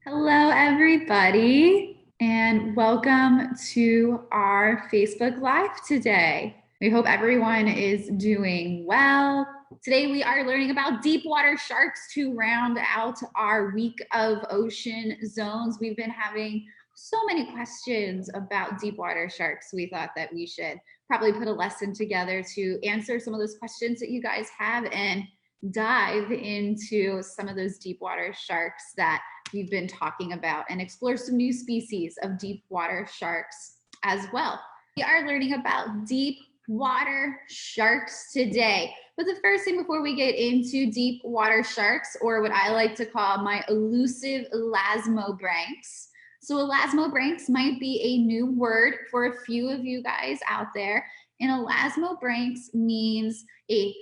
Hello, everybody, and welcome to our Facebook Live today. We hope everyone is doing well. Today, we are learning about deep water sharks to round out our week of ocean zones. We've been having so many questions about deep water sharks. We thought that we should probably put a lesson together to answer some of those questions that you guys have and dive into some of those deep water sharks that we've been talking about and explore some new species of deep water sharks as well. We are learning about deep water sharks today. But the first thing before we get into deep water sharks, or what I like to call my elusive elasmobranchs. So elasmobranchs might be a new word for a few of you guys out there. And elasmobranchs means a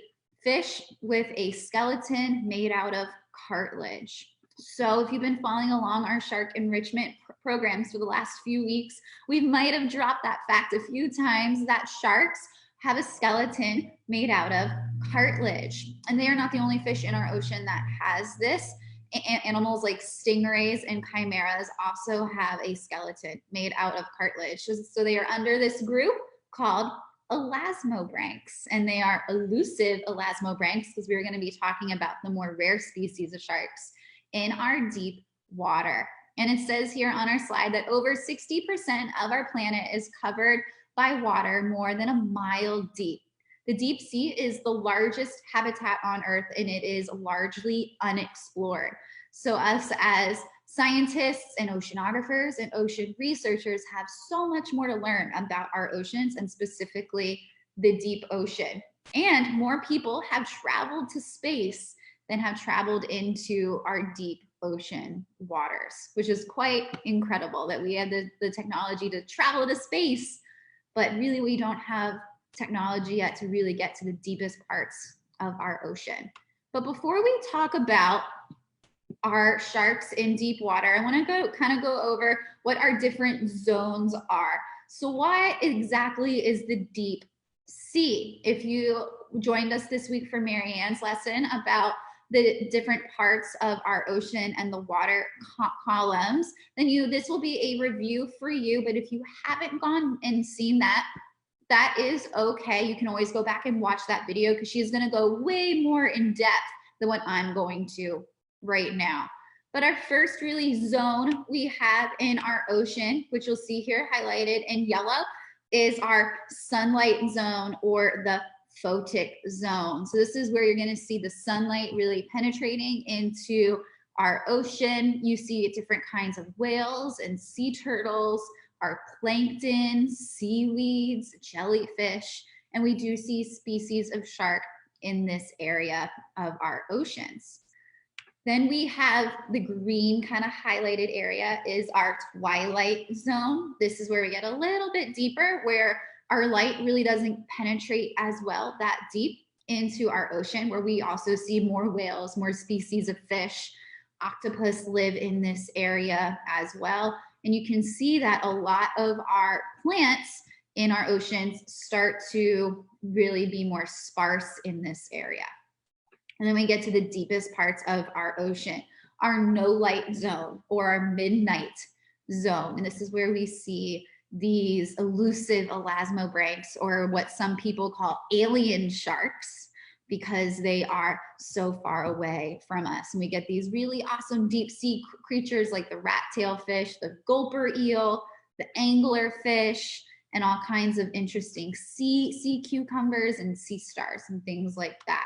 fish with a skeleton made out of cartilage. So if you've been following along our shark enrichment programs for the last few weeks, we might have dropped that fact a few times that sharks have a skeleton made out of cartilage. And they are not the only fish in our ocean that has this. Animals like stingrays and chimeras also have a skeleton made out of cartilage. So they are under this group called elasmobranchs, and they are elusive elasmobranchs because we're going to be talking about the more rare species of sharks in our deep water. And it says here on our slide that over 60% of our planet is covered by water more than a mile deep. The deep sea is the largest habitat on Earth, and it is largely unexplored. So us as scientists and oceanographers and ocean researchers have so much more to learn about our oceans, and specifically the deep ocean. And more people have traveled to space than have traveled into our deep ocean waters, which is quite incredible that we had the technology to travel to space, but really we don't have technology yet to really get to the deepest parts of our ocean. But before we talk about our sharks in deep water, I want to go over what our different zones are. So what exactly is the deep sea? If you joined us this week for Marianne's lesson about the different parts of our ocean and the water columns, then this will be a review for you. But if you haven't gone and seen that, that is okay. You can always go back and watch that video because she's going to go way more in depth than what I'm going to right now. But our first really zone we have in our ocean, which you'll see here highlighted in yellow, is our sunlight zone, or the photic zone. So this is where you're going to see the sunlight really penetrating into our ocean. You see different kinds of whales and sea turtles, our plankton, seaweeds, jellyfish, and we do see species of shark in this area of our oceans. Then we have the green kind of highlighted area is our twilight zone. This is where we get a little bit deeper, where our light really doesn't penetrate as well that deep into our ocean, where we also see more whales, more species of fish. Octopus live in this area as well. And you can see that a lot of our plants in our oceans start to really be more sparse in this area. And then we get to the deepest parts of our ocean, our no light zone, or our midnight zone. And this is where we see these elusive elasmobranchs, or what some people call alien sharks, because they are so far away from us. And we get these really awesome deep sea creatures like the rat-tail fish, the gulper eel, the anglerfish, and all kinds of interesting sea cucumbers and sea stars and things like that.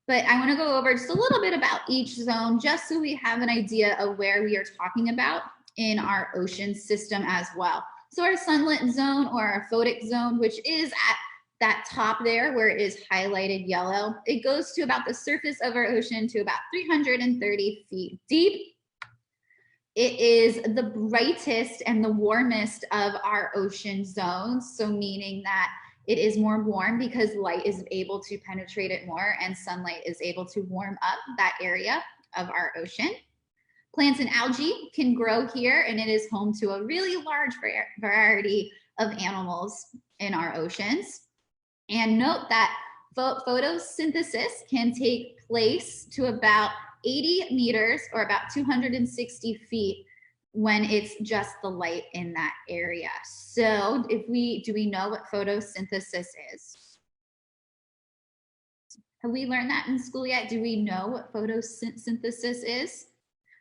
But I want to go over just a little bit about each zone, just so we have an idea of where we are talking about in our ocean system as well. So our sunlit zone, or our photic zone, which is at that top there where it is highlighted yellow, it goes to about the surface of our ocean to about 330 feet deep. It is the brightest and the warmest of our ocean zones, so meaning that it is more warm because light is able to penetrate it more, and sunlight is able to warm up that area of our ocean. Plants and algae can grow here, and it is home to a really large variety of animals in our oceans. And note that photosynthesis can take place to about 80 meters or about 260 feet when it's just the light in that area. So do we know what photosynthesis is? Have we learned that in school yet? Do we know what photosynthesis is?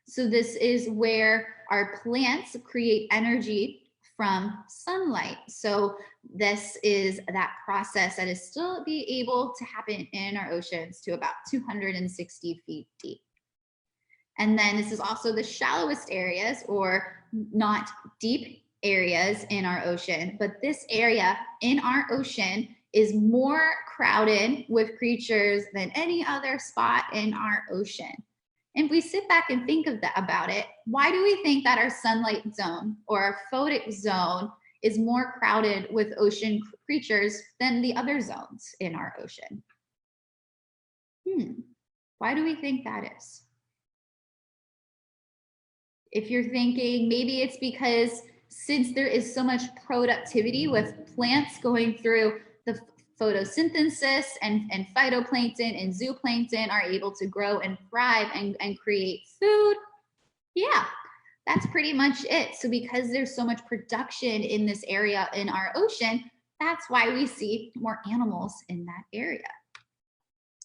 So this is where our plants create energy from sunlight. So this is that process that is still be able to happen in our oceans to about 260 feet deep. And then this is also the shallowest areas, or not deep areas in our ocean, but this area in our ocean is more crowded with creatures than any other spot in our ocean. And if we sit back and think about it, why do we think that our sunlight zone or our photic zone is more crowded with ocean creatures than the other zones in our ocean? Why do we think that is? If you're thinking maybe it's because since there is so much productivity with plants going through the photosynthesis and phytoplankton and zooplankton are able to grow and thrive and create food. Yeah, that's pretty much it. So because there's so much production in this area in our ocean, that's why we see more animals in that area.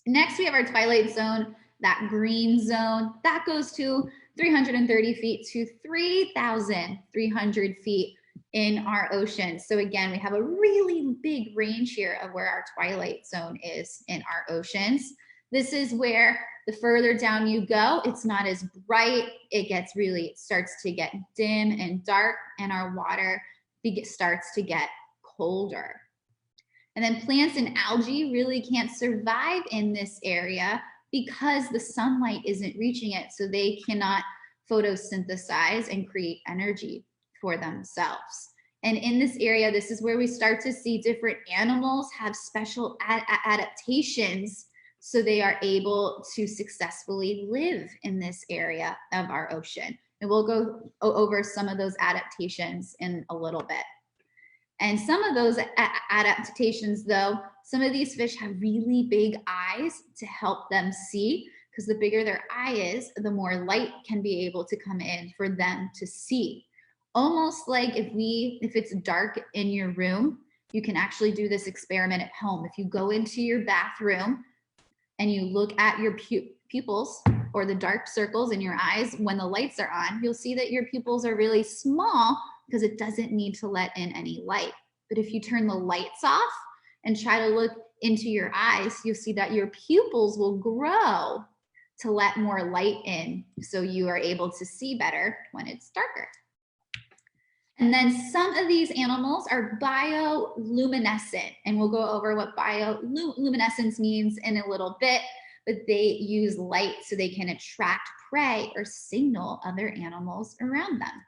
Next, we have our twilight zone, that green zone. That goes to 330 feet to 3,300 feet in our ocean. So again, we have a really big range here of where our twilight zone is in our oceans. This is where the further down you go, it's not as bright. It starts to get dim and dark, and our water starts to get colder. And then plants and algae really can't survive in this area because the sunlight isn't reaching it, so they cannot photosynthesize and create energy for themselves. And in this area, this is where we start to see different animals have special adaptations so they are able to successfully live in this area of our ocean. And we'll go over some of those adaptations in a little bit. And some of those adaptations, though, some of these fish have really big eyes to help them see, because the bigger their eye is, the more light can be able to come in for them to see. Almost like if it's dark in your room, you can actually do this experiment at home. If you go into your bathroom and you look at your pupils or the dark circles in your eyes when the lights are on, you'll see that your pupils are really small because it doesn't need to let in any light. But if you turn the lights off and try to look into your eyes, you'll see that your pupils will grow to let more light in, so you are able to see better when it's darker. And then some of these animals are bioluminescent, and we'll go over what bioluminescence means in a little bit, but they use light so they can attract prey or signal other animals around them.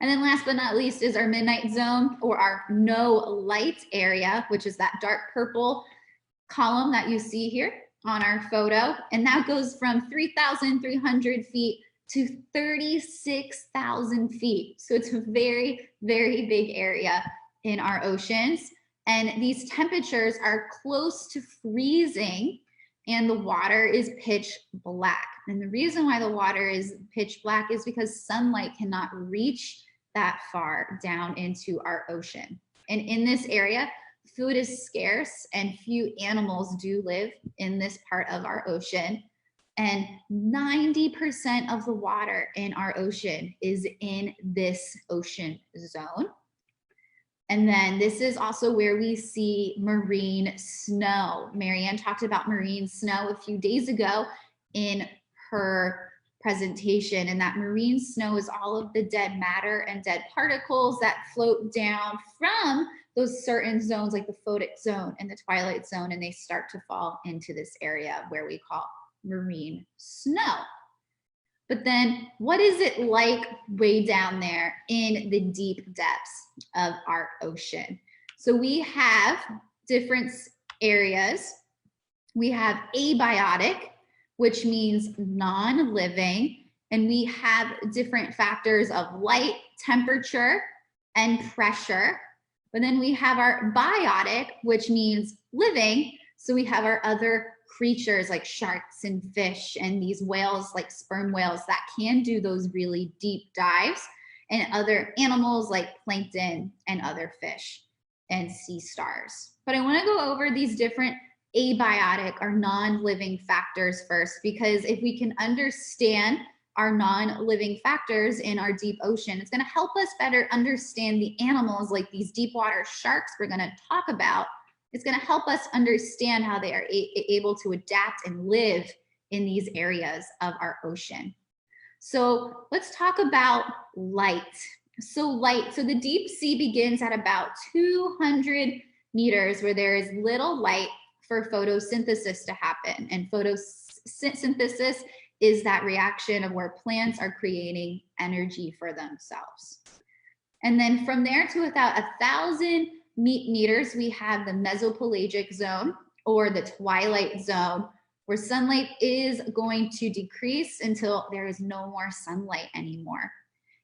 And then last but not least is our midnight zone, or our no light area, which is that dark purple column that you see here on our photo. And that goes from 3,300 feet to 36,000 feet. So it's a very, very big area in our oceans. And these temperatures are close to freezing, and the water is pitch black. And the reason why the water is pitch black is because sunlight cannot reach that far down into our ocean. And in this area, food is scarce and few animals do live in this part of our ocean. And 90% of the water in our ocean is in this ocean zone. And then this is also where we see marine snow. Marianne talked about marine snow a few days ago in her presentation, and that marine snow is all of the dead matter and dead particles that float down from those certain zones like the photic zone and the twilight zone, and they start to fall into this area where we call marine snow. But then what is it like way down there in the deep depths of our ocean? So we have different areas. We have abiotic, which means non-living, and we have different factors of light, temperature, and pressure. But then we have our biotic, which means living. So we have our other creatures like sharks and fish and these whales like sperm whales that can do those really deep dives, and other animals like plankton and other fish and sea stars. But I want to go over these different abiotic or non-living factors first, because if we can understand our non-living factors in our deep ocean, it's going to help us better understand the animals like these deep water sharks we're going to talk about. It's going to help us understand how they are able to adapt and live in these areas of our ocean. So let's talk about light. So the deep sea begins at about 200 meters where there is little light for photosynthesis to happen. And photosynthesis is that reaction of where plants are creating energy for themselves. And then from there to about 1,000 meters, we have the mesopelagic zone, or the twilight zone, where sunlight is going to decrease until there is no more sunlight anymore.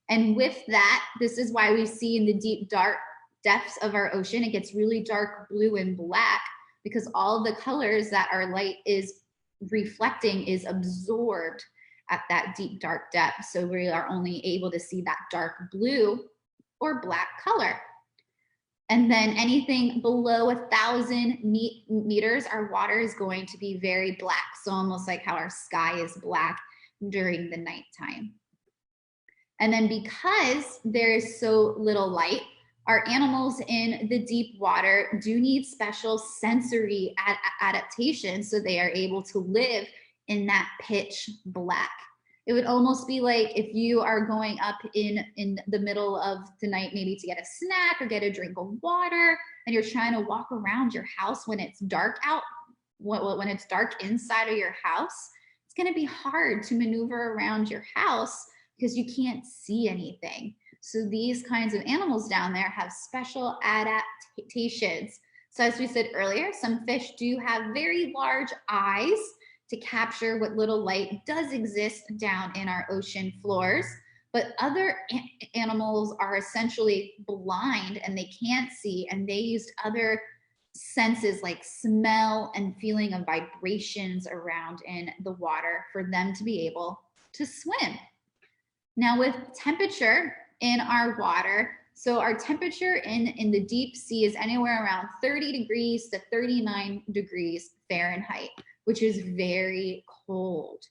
And with that, this is why we see in the deep, dark depths of our ocean, it gets really dark blue and black, because all the colors that our light is reflecting is absorbed at that deep, dark depth. So we are only able to see that dark blue or black color. And then anything below 1,000 meters, our water is going to be very black. So almost like how our sky is black during the nighttime. And then because there is so little light, our animals in the deep water do need special sensory adaptation, so they are able to live in that pitch black. It would almost be like if you are going up in the middle of the night, maybe to get a snack or get a drink of water, and you're trying to walk around your house when it's dark out, when it's dark inside of your house. It's going to be hard to maneuver around your house because you can't see anything. So these kinds of animals down there have special adaptations. So as we said earlier, some fish do have very large eyes to capture what little light does exist down in our ocean floors. But other animals are essentially blind and they can't see, and they used other senses like smell and feeling of vibrations around in the water for them to be able to swim. Now with temperature in our water, so our temperature in the deep sea is anywhere around 30 degrees to 39 degrees Fahrenheit, which is very cold.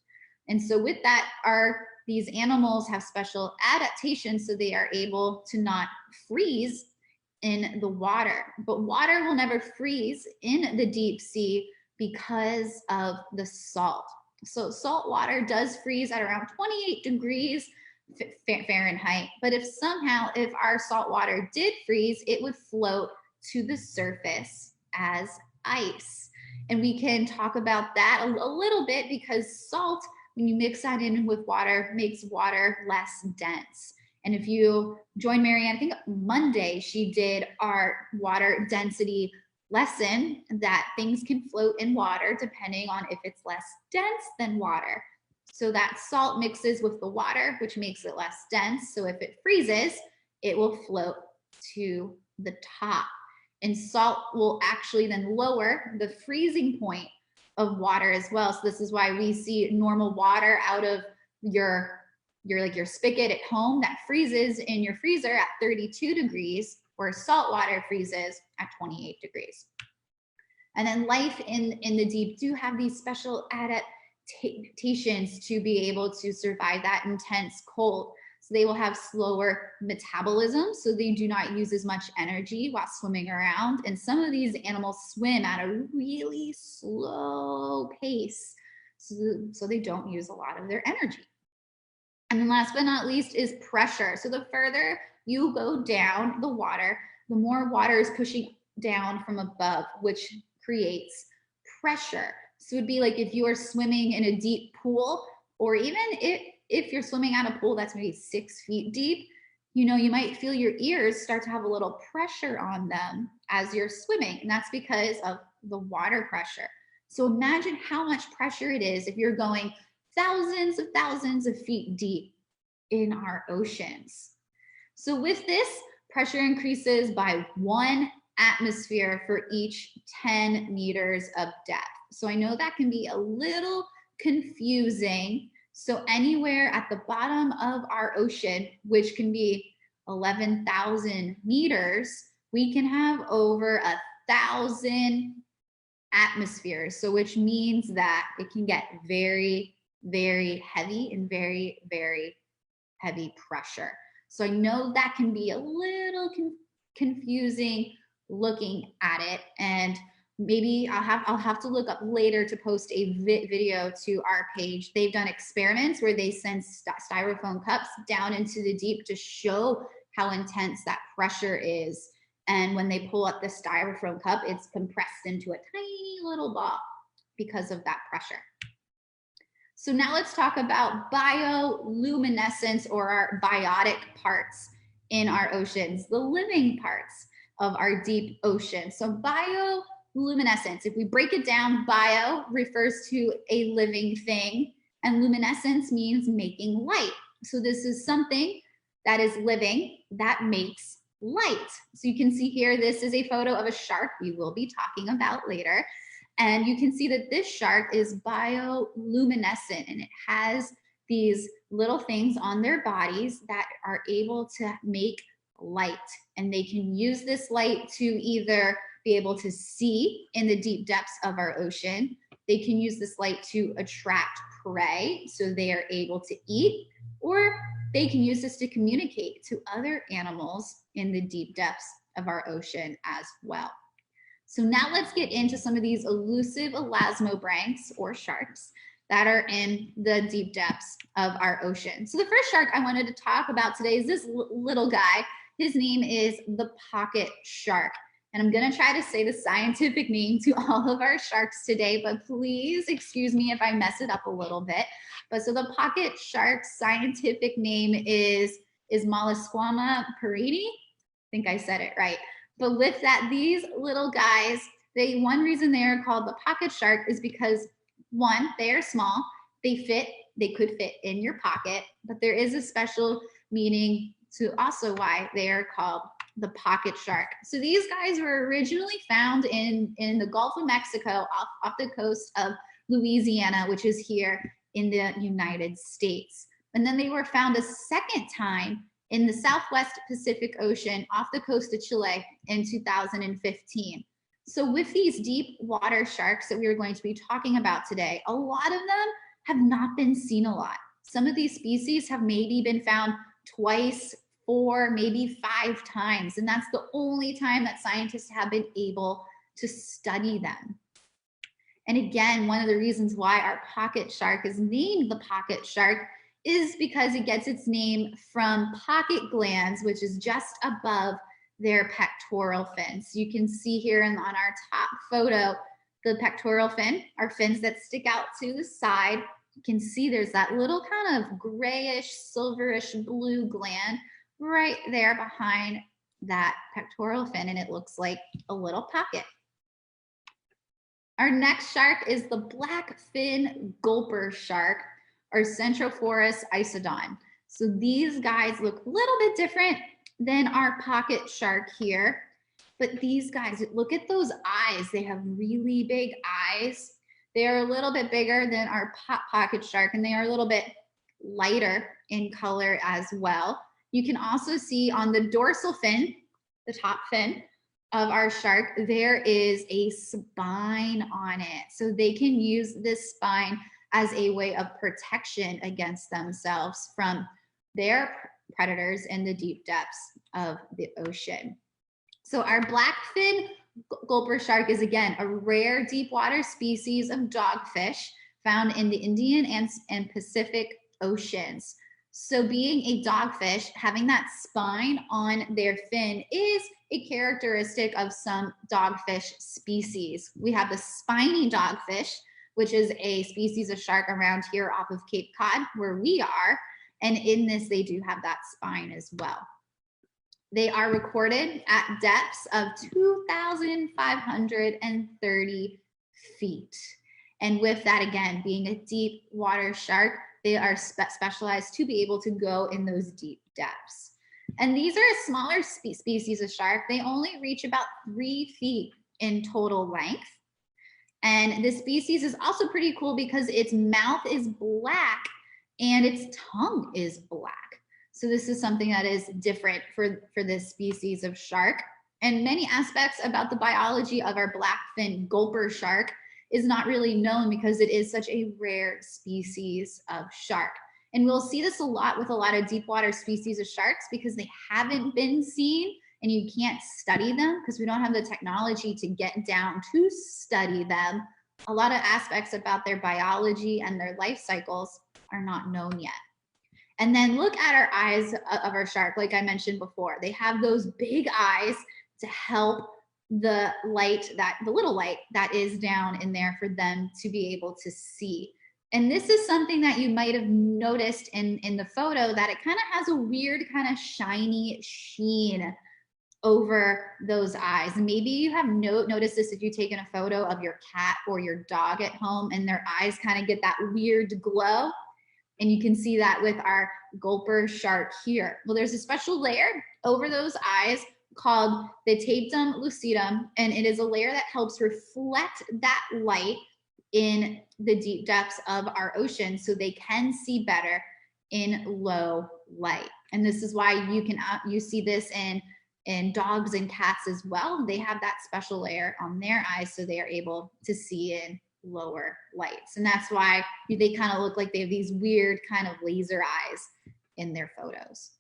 And so with that, these animals have special adaptations so they are able to not freeze in the water. But water will never freeze in the deep sea because of the salt. So salt water does freeze at around 28 degrees Fahrenheit, but if our salt water did freeze, it would float to the surface as ice. And we can talk about that a little bit, because salt, when you mix that in with water, makes water less dense. And if you join Marianne, I think Monday, she did our water density lesson, that things can float in water depending on if it's less dense than water. So that salt mixes with the water, which makes it less dense. So if it freezes, it will float to the top. And salt will actually then lower the freezing point of water as well. So this is why we see normal water out of your spigot at home that freezes in your freezer at 32 degrees, where salt water freezes at 28 degrees. And then life in the deep do have these special adaptations to be able to survive that intense cold. So they will have slower metabolism, so they do not use as much energy while swimming around. And some of these animals swim at a really slow pace, so they don't use a lot of their energy. And then last but not least is pressure. So the further you go down the water, the more water is pushing down from above, which creates pressure. So it would be like if you are swimming in a deep pool, or even if you're swimming at a pool that's maybe 6 feet deep, you might feel your ears start to have a little pressure on them as you're swimming. And that's because of the water pressure. So imagine how much pressure it is if you're going thousands of feet deep in our oceans. So with this, pressure increases by 1 atmosphere for each 10 meters of depth. So I know that can be a little confusing. So anywhere at the bottom of our ocean, which can be 11,000 meters, we can have over 1,000 atmospheres. So which means that it can get very, very heavy and very, very heavy pressure. So I know that can be a little confusing looking at it, and maybe I'll have to look up later to post a video to our page. They've done experiments where they send styrofoam cups down into the deep to show how intense that pressure is. And when they pull up the styrofoam cup, it's compressed into a tiny little ball because of that pressure. So now let's talk about bioluminescence, or our biotic parts in our oceans, the living parts of our deep ocean. So bioluminescence, if we break it down, bio refers to a living thing, and luminescence means making light. So this is something that is living that makes light. So you can see here, this is a photo of a shark we will be talking about later. And you can see that this shark is bioluminescent, and it has these little things on their bodies that are able to make light. And they can use this light to either be able to see in the deep depths of our ocean. They can use this light to attract prey, so they are able to eat, or they can use this to communicate to other animals in the deep depths of our ocean as well. So now let's get into some of these elusive elasmobranchs, or sharks, that are in the deep depths of our ocean. So the first shark I wanted to talk about today is this little guy. His name is the pocket shark. And I'm gonna try to say the scientific name to all of our sharks today, but please excuse me if I mess it up a little bit. But so the pocket shark's scientific name is Molluscoma paridi. I think I said it right. But with that, these little guys, one reason they are called the pocket shark is because, one, they are small, they could fit in your pocket, but there is a special meaning to also why they are called the pocket shark. So these guys were originally found in the Gulf of Mexico, off the coast of Louisiana, which is here in the United States. And then they were found a second time in the Southwest Pacific Ocean off the coast of Chile in 2015. So with these deep water sharks that we are going to be talking about today, a lot of them have not been seen a lot. Some of these species have maybe been found twice, 4, maybe 5 times, and that's the only time that scientists have been able to study them. And again, one of the reasons why our pocket shark is named the pocket shark is because it gets its name from pocket glands, which is just above their pectoral fins. You can see here on our top photo, the pectoral fin, our fins that stick out to the side. You can see there's that little kind of grayish, silverish blue gland right there behind that pectoral fin, and it looks like a little pocket. Our next shark is the Blackfin Gulper shark, or Centrophorus isodon. So these guys look a little bit different than our pocket shark here, but these guys, look at those eyes. They have really big eyes. They are a little bit bigger than our pocket shark, and they are a little bit lighter in color as well. You can also see on the dorsal fin, the top fin of our shark, there is a spine on it. So they can use this spine as a way of protection against themselves from their predators in the deep depths of the ocean. So our Blackfin Gulper shark is, again, a rare deep water species of dogfish found in the Indian and Pacific Oceans. So being a dogfish, having that spine on their fin is a characteristic of some dogfish species. We have the spiny dogfish, which is a species of shark around here off of Cape Cod, where we are. And in this, they do have that spine as well. They are recorded at depths of 2,530 feet. And with that, again, being a deep water shark, they are specialized to be able to go in those deep depths. And these are a smaller species of shark. They only reach about 3 feet in total length. And this species is also pretty cool because its mouth is black and its tongue is black. So this is something that is different for this species of shark. And many aspects about the biology of our blackfin gulper shark is not really known because it is such a rare species of shark. And we'll see this a lot with a lot of deep water species of sharks because they haven't been seen and you can't study them because we don't have the technology to get down to study them. A lot of aspects about their biology and their life cycles are not known yet. And then look at our eyes of our shark, like I mentioned before. They have those big eyes to help the light, the little light that is down in there for them to be able to see. And this is something that you might have noticed in the photo, that it kind of has a weird kind of shiny sheen over those eyes. Maybe you have noticed this if you've taken a photo of your cat or your dog at home and their eyes kind of get that weird glow. And you can see that with our gulper shark here. Well, there's a special layer over those eyes called the tapetum lucidum, and it is a layer that helps reflect that light in the deep depths of our ocean so they can see better in low light. And this is why you see this in dogs and cats as well. They have that special layer on their eyes so they are able to see in lower lights. And that's why they kind of look like they have these weird kind of laser eyes in their photos.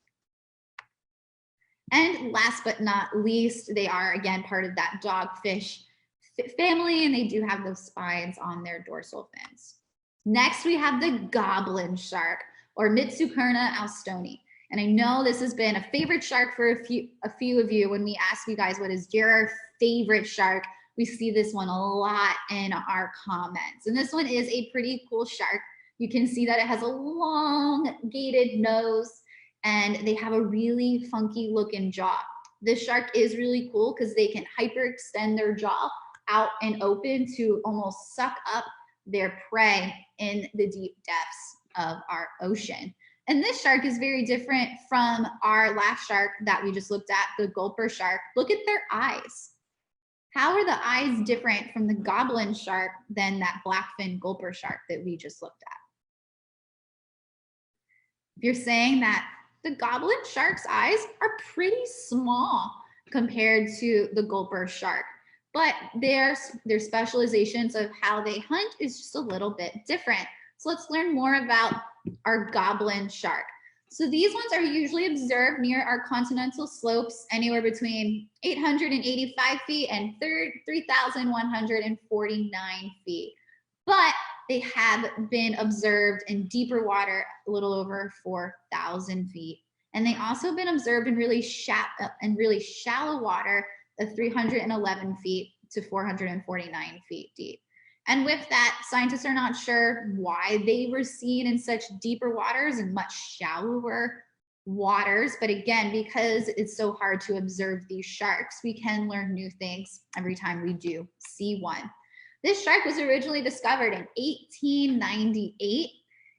And last but not least, they are again part of that dogfish family, and they do have those spines on their dorsal fins. Next, we have the goblin shark, or Mitsukurina owstoni. And I know this has been a favorite shark for a few of you. When we ask you guys what is your favorite shark, we see this one a lot in our comments. And this one is a pretty cool shark. You can see that it has a long gated nose and they have a really funky looking jaw. This shark is really cool because they can hyperextend their jaw out and open to almost suck up their prey in the deep depths of our ocean. And this shark is very different from our last shark that we just looked at, the gulper shark. Look at their eyes. How are the eyes different from the goblin shark than that blackfin gulper shark that we just looked at? If you're saying that the goblin shark's eyes are pretty small compared to the gulper shark, but their specializations of how they hunt is just a little bit different. So let's learn more about our goblin shark. So these ones are usually observed near our continental slopes, anywhere between 885 feet and 3,149 feet. But they have been observed in deeper water, a little over 4,000 feet. And they also been observed in really shallow water of 311 feet to 449 feet deep. And with that, scientists are not sure why they were seen in such deeper waters and much shallower waters. But again, because it's so hard to observe these sharks, we can learn new things every time we do see one. This shark was originally discovered in 1898,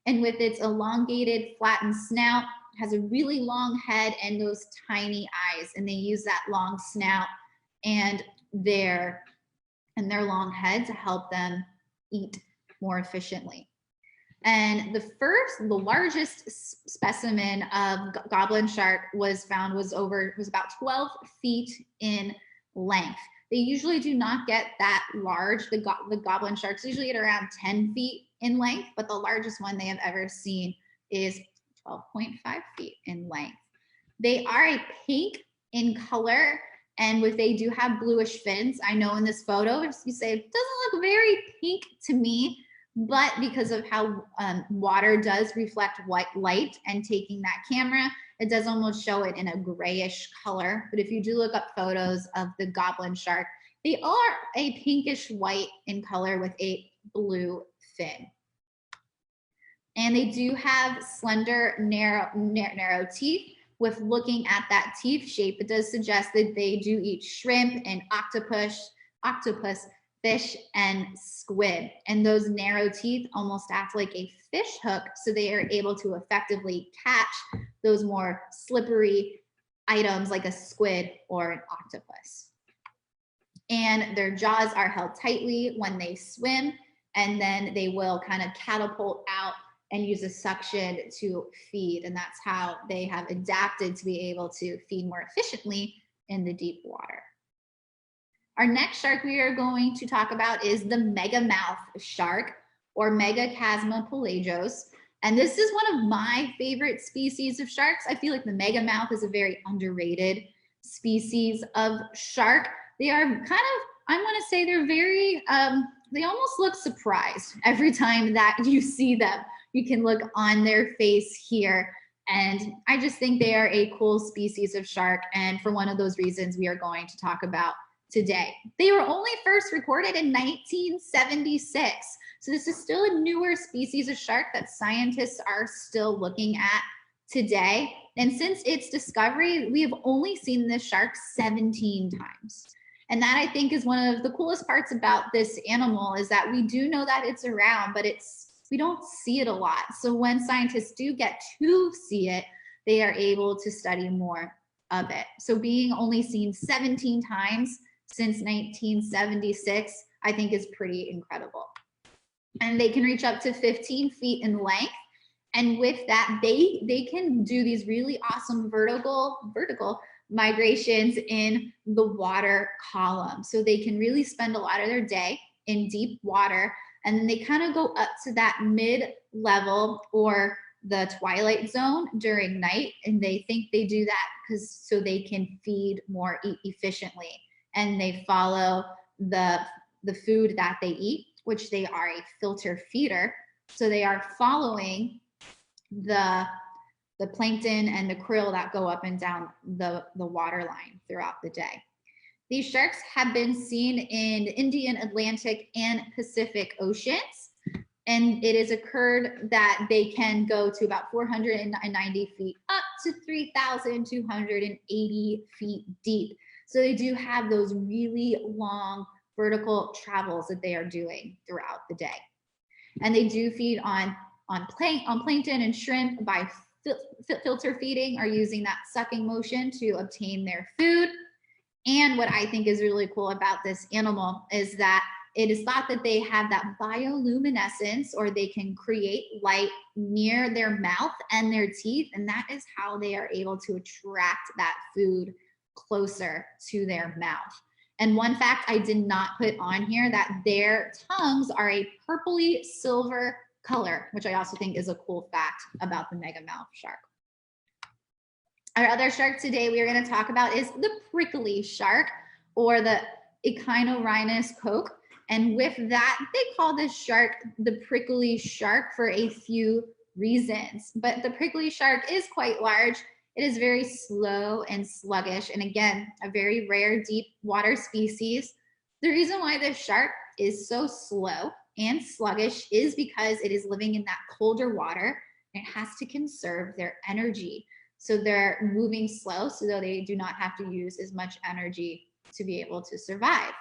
and with its elongated, flattened snout, has a really long head and those tiny eyes. And they use that long snout and their long head to help them eat more efficiently. And the largest specimen of goblin shark was about 12 feet in length. They usually do not get that large. The goblin sharks usually get around 10 feet in length, but the largest one they have ever seen is 12.5 feet in length. They are a pink in color, and they do have bluish fins. I know in this photo, you say it doesn't look very pink to me, but because of how water does reflect white light and taking that camera, it does almost show it in a grayish color. But if you do look up photos of the goblin shark, they are a pinkish white in color with a blue fin. And they do have slender, narrow teeth. With looking at that teeth shape, it does suggest that they do eat shrimp and octopus, fish, and squid. And those narrow teeth almost act like a fish hook, so they are able to effectively catch those more slippery items like a squid or an octopus. and their jaws are held tightly when they swim, and then they will kind of catapult out and use a suction to feed. And that's how they have adapted to be able to feed more efficiently in the deep water. Our next shark we are going to talk about is the Megamouth Shark, or Megachasma pelagios. And this is one of my favorite species of sharks. I feel like the Megamouth is a very underrated species of shark. They are kind of, I want to say they're very, they almost look surprised every time that you see them. You can look on their face here. And I just think they are a cool species of shark. And for one of those reasons we are going to talk about today. They were only first recorded in 1976. So this is still a newer species of shark that scientists are still looking at today. And since its discovery, we have only seen this shark 17 times. And that, I think, is one of the coolest parts about this animal, is that we do know that it's around, but we don't see it a lot. So when scientists do get to see it, they are able to study more of it. So being only seen 17 times since 1976, I think is pretty incredible. And they can reach up to 15 feet in length. And with that, they can do these really awesome vertical migrations in the water column. So they can really spend a lot of their day in deep water, and then they kind of go up to that mid-level or the twilight zone during night. And they think they do that so they can feed more efficiently. And they follow the food that they eat, which they are a filter feeder. So they are following the plankton and the krill that go up and down the water line throughout the day. These sharks have been seen in the Indian, Atlantic, and Pacific Oceans. And it has occurred that they can go to about 490 feet up to 3,280 feet deep. So they do have those really long vertical travels that they are doing throughout the day. And they do feed on plankton and shrimp by filter feeding, or using that sucking motion to obtain their food. And what I think is really cool about this animal is that it is thought that they have that bioluminescence, or they can create light near their mouth and their teeth. And that is how they are able to attract that food closer to their mouth. And one fact I did not put on here, that their tongues are a purpley silver color, which I also think is a cool fact about the Megamouth shark. Our other shark today we are going to talk about is the prickly shark, or the Echinorinus cooke. And with that, they call this shark the prickly shark for a few reasons. But the prickly shark is quite large. It is very slow and sluggish, and again, a very rare deep water species. The reason why this shark is so slow and sluggish is because it is living in that colder water, and it has to conserve their energy. So they're moving slow so that they do not have to use as much energy to be able to survive.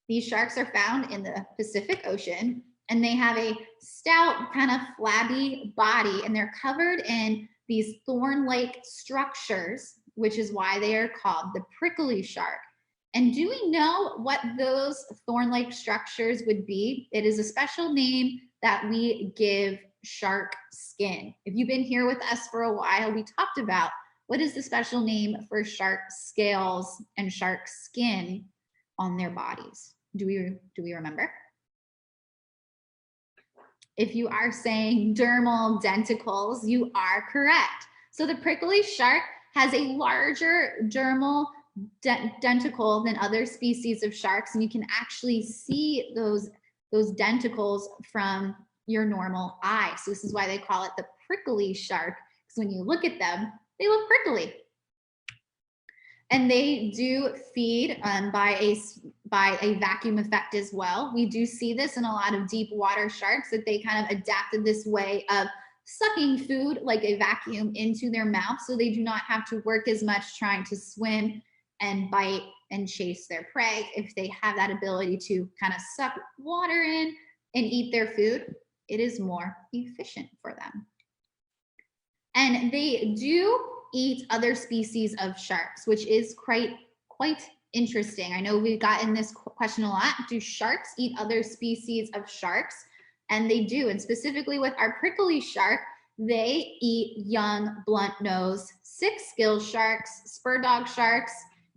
These sharks are found in the Pacific Ocean, and they have a stout, kind of flabby body, and they're covered in these thorn-like structures, which is why they are called the prickly shark. And do we know what those thorn-like structures would be? It is a special name that we give shark skin. If you've been here with us for a while, we talked about what is the special name for shark scales and shark skin on their bodies. Do we remember? If you are saying dermal denticles, you are correct. So the prickly shark has a larger dermal denticle than other species of sharks, and you can actually see those denticles from your normal eye. So this is why they call it the prickly shark, because when you look at them, they look prickly. And they do feed by a vacuum effect as well. We do see this in a lot of deep water sharks, that they kind of adapted this way of sucking food like a vacuum into their mouth, so they do not have to work as much trying to swim and bite and chase their prey. If they have that ability to kind of suck water in and eat their food, it is more efficient for them. And they do eat other species of sharks, which is quite interesting. I know we've gotten this question a lot. Do sharks eat other species of sharks? And they do. And specifically with our prickly shark, they eat young bluntnose, six-gill sharks, spur dog sharks,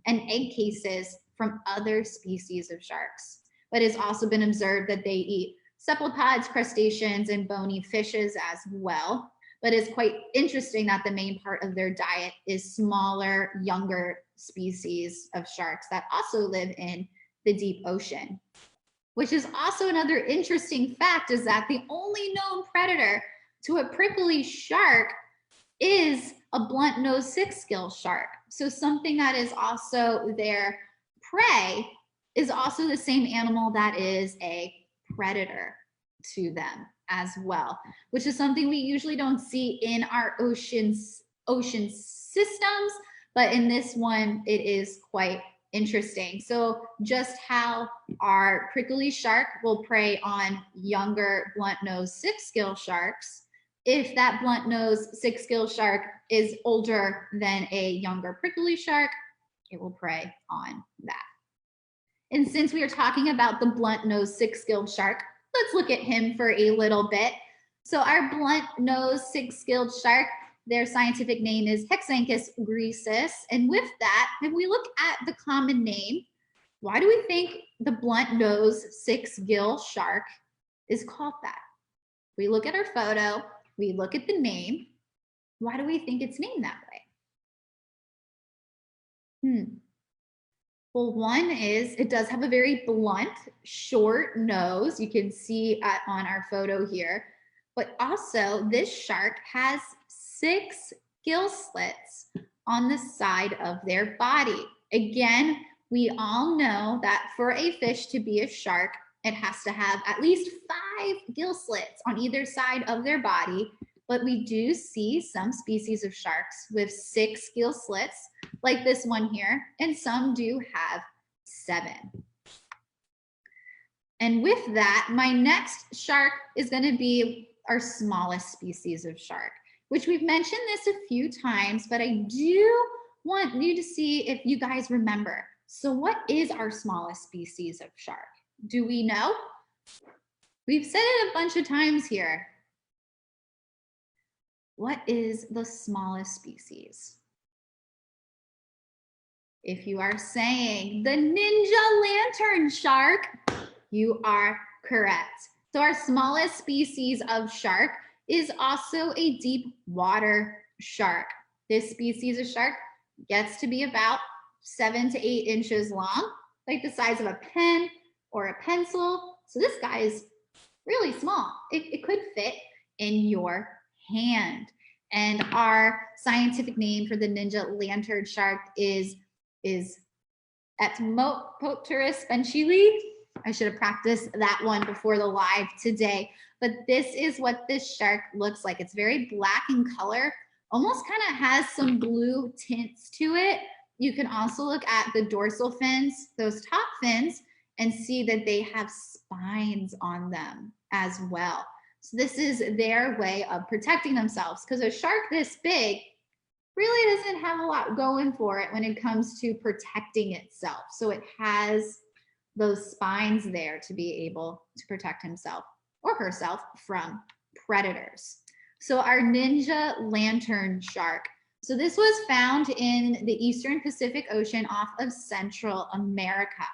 and egg cases from other species of sharks. But it's also been observed that they eat cephalopods, crustaceans, and bony fishes as well. But it's quite interesting that the main part of their diet is smaller, younger species of sharks that also live in the deep ocean. Which is also another interesting fact, is that the only known predator to a prickly shark is a bluntnose six-gill shark. So something that is also their prey is also the same animal that is a predator to them as well, which is something we usually don't see in our ocean systems, but in this one, it is quite interesting. So just how our prickly shark will prey on younger bluntnose six-gill sharks, if that bluntnose six-gill shark is older than a younger prickly shark, it will prey on that. And since we are talking about the bluntnose six-gill shark, let's look at him for a little bit. So our bluntnose six-gilled shark, their scientific name is Hexanchus griseus. And with that, if we look at the common name, why do we think the bluntnose six-gill shark is called that? We look at our photo, we look at the name. Why do we think it's named that way? Well, one is it does have a very blunt, short nose. You can see on our photo here. But also, this shark has 6 gill slits on the side of their body. Again, we all know that for a fish to be a shark, it has to have at least 5 gill slits on either side of their body. But we do see some species of sharks with 6 gill slits, like this one here, and some do have 7. And with that, my next shark is going to be our smallest species of shark, which we've mentioned this a few times, but I do want you to see if you guys remember. So what is our smallest species of shark? Do we know? We've said it a bunch of times here. What is the smallest species? If you are saying the Ninja Lanternshark, you are correct. So our smallest species of shark is also a deep water shark. This species of shark gets to be about 7 to 8 inches long, like the size of a pen or a pencil. So this guy is really small. It could fit in your hand. And our scientific name for the Ninja Lanternshark is Etmopterus benchleyi. I should have practiced that one before the live today. But this is what this shark looks like. It's very black in color, almost kind of has some blue tints to it. You can also look at the dorsal fins, those top fins, and see that they have spines on them as well. So this is their way of protecting themselves, because a shark this big really doesn't have a lot going for it when it comes to protecting itself. So it has those spines there to be able to protect himself or herself from predators. So our Ninja Lanternshark. So this was found in the Eastern Pacific Ocean off of Central America.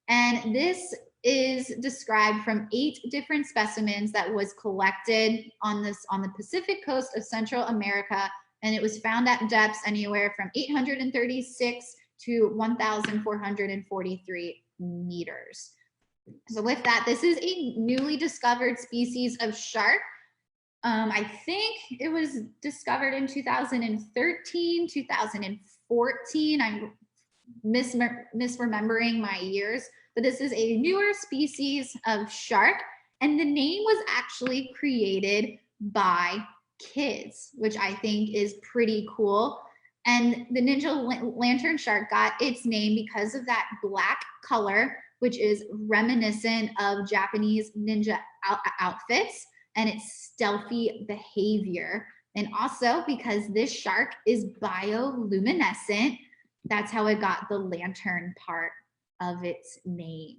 And this is described from 8 different specimens that was collected on the Pacific coast of Central America. And it was found at depths anywhere from 836 to 1,443 meters. So with that, this is a newly discovered species of shark. I think it was discovered in 2013, 2014. I'm misremembering my years, but this is a newer species of shark, and the name was actually created by kids, which I think is pretty cool. And the Ninja Lanternshark got its name because of that black color, which is reminiscent of Japanese ninja outfits and its stealthy behavior. And also because this shark is bioluminescent, That's how it got the lantern part of its name,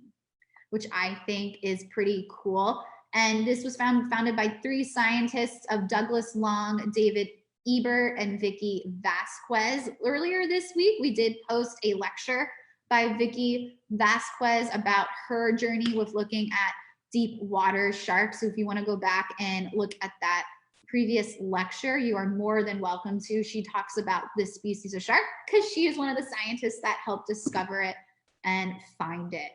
which I think is pretty cool. And this was founded by 3 scientists of Douglas Long, David Ebert, and Vicky Vasquez. Earlier this week, we did post a lecture by Vicky Vasquez about her journey with looking at deep water sharks. So if you want to go back and look at that previous lecture, you are more than welcome to. She talks about this species of shark because she is one of the scientists that helped discover it and find it.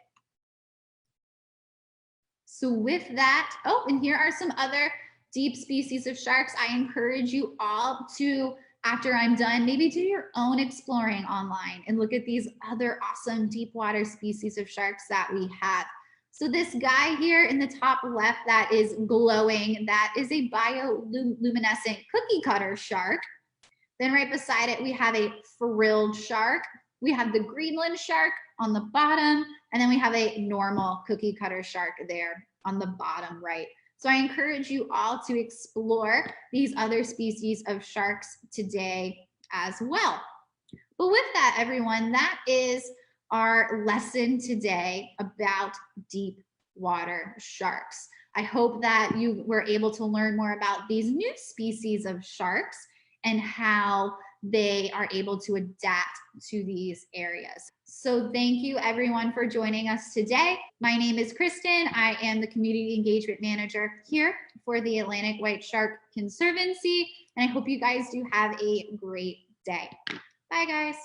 So with that, oh, and here are some other deep species of sharks. I encourage you all to, after I'm done, maybe do your own exploring online and look at these other awesome deep water species of sharks that we have. So this guy here in the top left that is glowing, that is a bioluminescent cookie cutter shark. Then right beside it, we have a frilled shark. We have the Greenland shark on the bottom, and then we have a normal cookie cutter shark there on the bottom right. So I encourage you all to explore these other species of sharks today as well. But with that, everyone, that is our lesson today about deep water sharks. I hope that you were able to learn more about these new species of sharks and how they are able to adapt to these areas. So thank you everyone for joining us today. My name is Kristen. I am the Community Engagement Manager here for the Atlantic White Shark Conservancy, and I hope you guys do have a great day. Bye guys.